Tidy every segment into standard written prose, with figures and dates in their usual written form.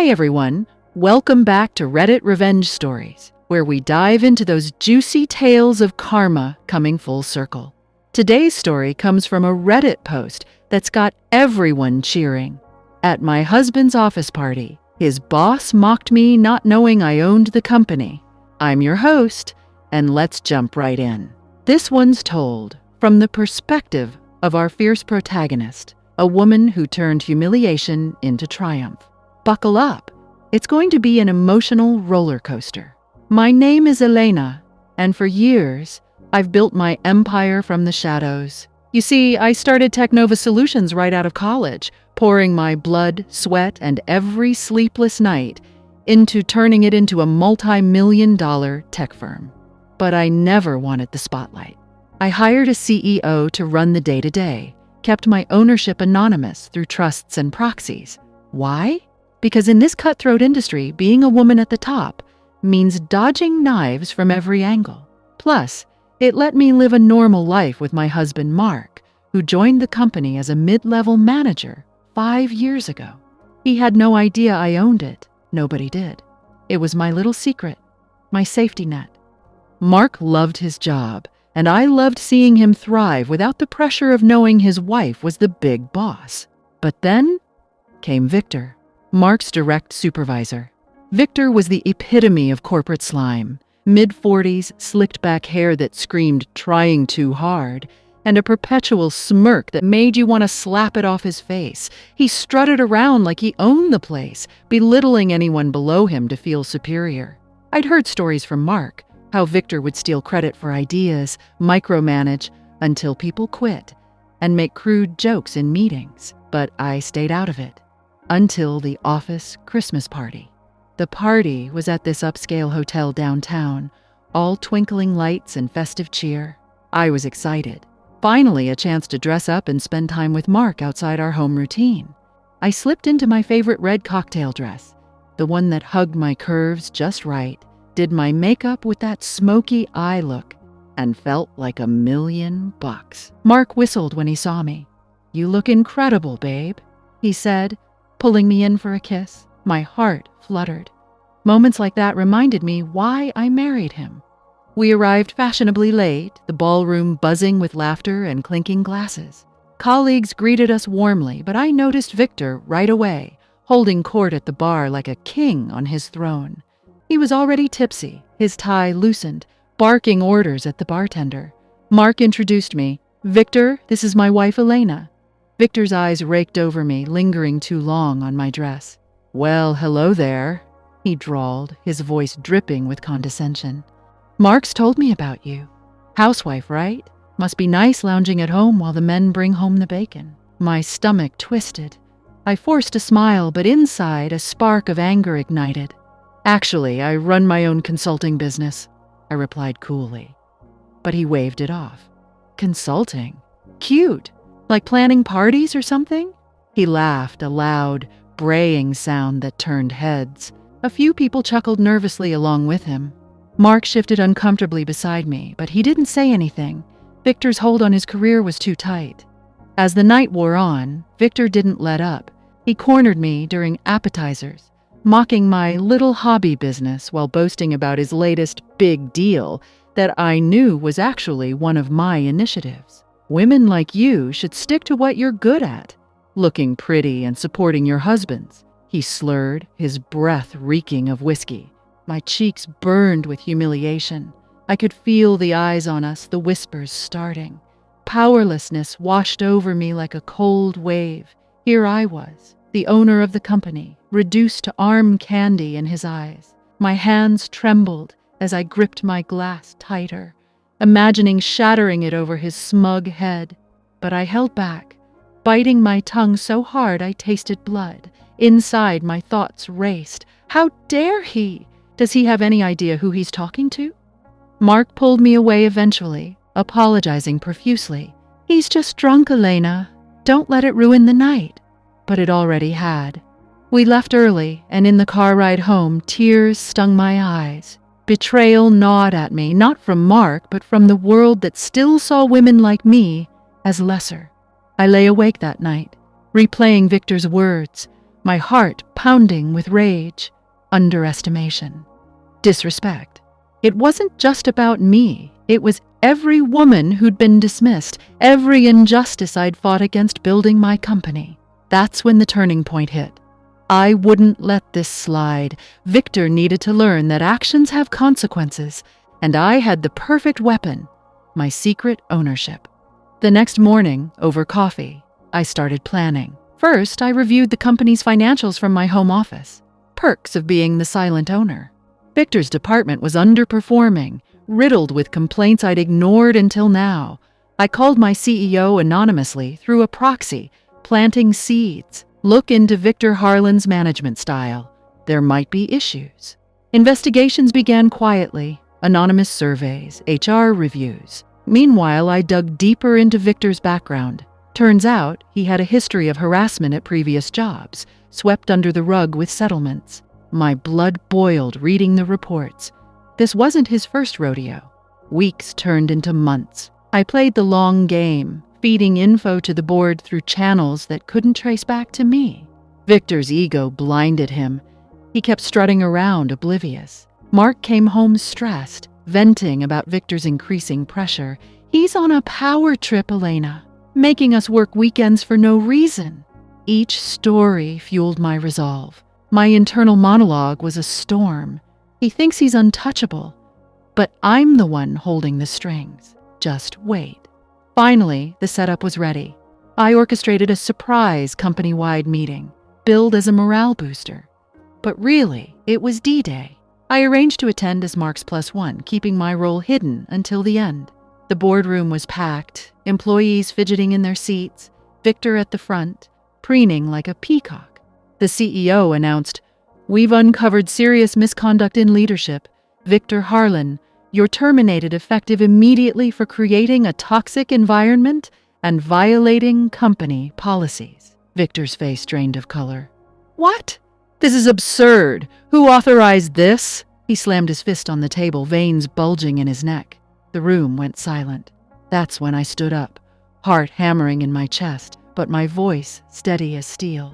Hey everyone, welcome back to Reddit Revenge Stories, where we dive into those juicy tales of karma coming full circle. Today's story comes from a Reddit post that's got everyone cheering. At my husband's office party, his boss mocked me not knowing I owned the company. I'm your host, and let's jump right in. This one's told from the perspective of our fierce protagonist, a woman who turned humiliation into triumph. Buckle up. It's going to be an emotional roller coaster. My name is Elena, and for years, I've built my empire from the shadows. You see, I started Technova Solutions right out of college, pouring my blood, sweat, and every sleepless night into turning it into a multi-million-dollar tech firm. But I never wanted the spotlight. I hired a CEO to run the day-to-day, kept my ownership anonymous through trusts and proxies. Why? Because in this cutthroat industry, being a woman at the top means dodging knives from every angle. Plus, it let me live a normal life with my husband, Mark, who joined the company as a mid-level manager 5 years ago. He had no idea I owned it. Nobody did. It was my little secret, my safety net. Mark loved his job, and I loved seeing him thrive without the pressure of knowing his wife was the big boss. But then came Victor, Mark's direct supervisor. Victor was the epitome of corporate slime. Mid-40s, slicked back hair that screamed trying too hard, and a perpetual smirk that made you want to slap it off his face. He strutted around like he owned the place, belittling anyone below him to feel superior. I'd heard stories from Mark, how Victor would steal credit for ideas, micromanage until people quit, and make crude jokes in meetings. But I stayed out of it. Until the office Christmas party. The party was at this upscale hotel downtown, all twinkling lights and festive cheer. I was excited. Finally, a chance to dress up and spend time with Mark outside our home routine. I slipped into my favorite red cocktail dress, the one that hugged my curves just right, did my makeup with that smoky eye look, and felt like $1,000,000. Mark whistled when he saw me. "You look incredible, babe," he said, pulling me in for a kiss. My heart fluttered. Moments like that reminded me why I married him. We arrived fashionably late, the ballroom buzzing with laughter and clinking glasses. Colleagues greeted us warmly, but I noticed Victor right away, holding court at the bar like a king on his throne. He was already tipsy, his tie loosened, barking orders at the bartender. Mark introduced me. "Victor, this is my wife Elena." Victor's eyes raked over me, lingering too long on my dress. "Well, hello there," he drawled, his voice dripping with condescension. "Mark's told me about you. Housewife, right? Must be nice lounging at home while the men bring home the bacon." My stomach twisted. I forced a smile, but inside a spark of anger ignited. "Actually, I run my own consulting business," I replied coolly. But he waved it off. "Consulting? Cute. Like planning parties or something?" He laughed, a loud, braying sound that turned heads. A few people chuckled nervously along with him. Mark shifted uncomfortably beside me, but he didn't say anything. Victor's hold on his career was too tight. As the night wore on, Victor didn't let up. He cornered me during appetizers, mocking my little hobby business while boasting about his latest big deal that I knew was actually one of my initiatives. "Women like you should stick to what you're good at. Looking pretty and supporting your husbands," he slurred, his breath reeking of whiskey. My cheeks burned with humiliation. I could feel the eyes on us, the whispers starting. Powerlessness washed over me like a cold wave. Here I was, the owner of the company, reduced to arm candy in his eyes. My hands trembled as I gripped my glass tighter, imagining shattering it over his smug head. But I held back, biting my tongue so hard I tasted blood. Inside, my thoughts raced. How dare he? Does he have any idea who he's talking to? Mark pulled me away eventually, apologizing profusely. "He's just drunk, Elena. Don't let it ruin the night." But it already had. We left early, and in the car ride home, tears stung my eyes. Betrayal gnawed at me, not from Mark, but from the world that still saw women like me as lesser. I lay awake that night, replaying Victor's words, my heart pounding with rage, underestimation, disrespect. It wasn't just about me. It was every woman who'd been dismissed, every injustice I'd fought against building my company. That's when the turning point hit. I wouldn't let this slide. Victor needed to learn that actions have consequences, and I had the perfect weapon, my secret ownership. The next morning, over coffee, I started planning. First, I reviewed the company's financials from my home office. Perks of being the silent owner. Victor's department was underperforming, riddled with complaints I'd ignored until now. I called my CEO anonymously through a proxy, planting seeds. Look into Victor Harlan's management style. There might be issues. Investigations began quietly, anonymous surveys, HR reviews. Meanwhile, I dug deeper into Victor's background. Turns out he had a history of harassment at previous jobs, swept under the rug with settlements. My blood boiled reading the reports. This wasn't his first rodeo. Weeks turned into months. I played the long game, feeding info to the board through channels that couldn't trace back to me. Victor's ego blinded him. He kept strutting around, oblivious. Mark came home stressed, venting about Victor's increasing pressure. He's on a power trip, Elena, making us work weekends for no reason. Each story fueled my resolve. My internal monologue was a storm. He thinks he's untouchable, but I'm the one holding the strings. Just wait. Finally, the setup was ready. I orchestrated a surprise company-wide meeting, billed as a morale booster. But really, it was D-Day. I arranged to attend as Mark's +1, keeping my role hidden until the end. The boardroom was packed, employees fidgeting in their seats, Victor at the front, preening like a peacock. The CEO announced, "We've uncovered serious misconduct in leadership. Victor Harlan, you're terminated effective immediately for creating a toxic environment and violating company policies." Victor's face drained of color. "What? This is absurd. Who authorized this?" He slammed his fist on the table, veins bulging in his neck. The room went silent. That's when I stood up, heart hammering in my chest, but my voice steady as steel.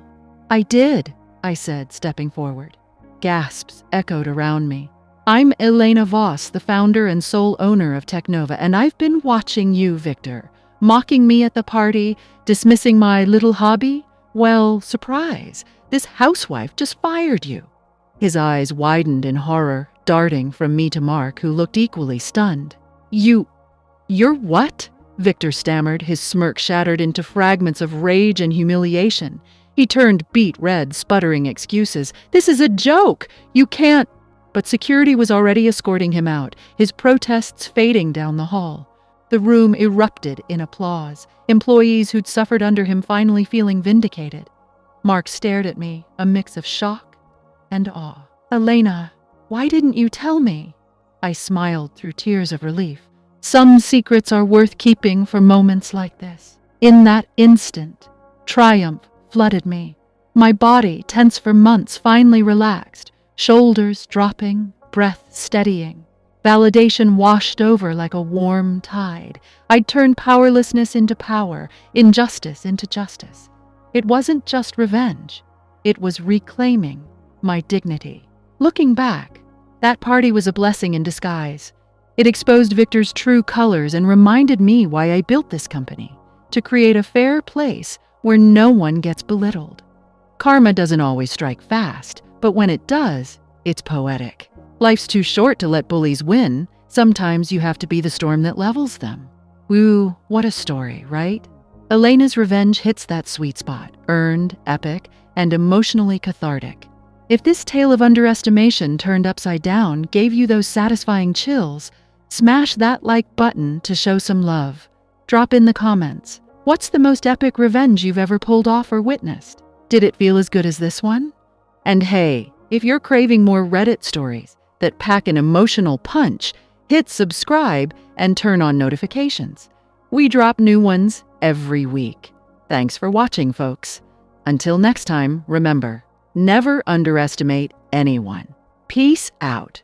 "I did," I said, stepping forward. Gasps echoed around me. "I'm Elena Voss, the founder and sole owner of Technova, and I've been watching you, Victor, mocking me at the party, dismissing my little hobby. Well, surprise, this housewife just fired you." His eyes widened in horror, darting from me to Mark, who looked equally stunned. You're what?" Victor stammered, his smirk shattered into fragments of rage and humiliation. He turned beet red, sputtering excuses. "This is a joke! You can't—" But security was already escorting him out, his protests fading down the hall. The room erupted in applause, employees who'd suffered under him finally feeling vindicated. Mark stared at me, a mix of shock and awe. "Elena, why didn't you tell me?" I smiled through tears of relief. Some secrets are worth keeping for moments like this. In that instant, triumph flooded me. My body, tense for months, finally relaxed, shoulders dropping, breath steadying. Validation washed over like a warm tide. I'd turned powerlessness into power, injustice into justice. It wasn't just revenge. It was reclaiming my dignity. Looking back, that party was a blessing in disguise. It exposed Victor's true colors and reminded me why I built this company, to create a fair place where no one gets belittled. Karma doesn't always strike fast, but when it does, it's poetic. Life's too short to let bullies win. Sometimes you have to be the storm that levels them. Ooh, what a story, right? Elena's revenge hits that sweet spot, earned, epic, and emotionally cathartic. If this tale of underestimation turned upside down gave you those satisfying chills, smash that like button to show some love. Drop in the comments. What's the most epic revenge you've ever pulled off or witnessed? Did it feel as good as this one? And hey, if you're craving more Reddit stories that pack an emotional punch, hit subscribe and turn on notifications. We drop new ones every week. Thanks for watching, folks. Until next time, remember, never underestimate anyone. Peace out.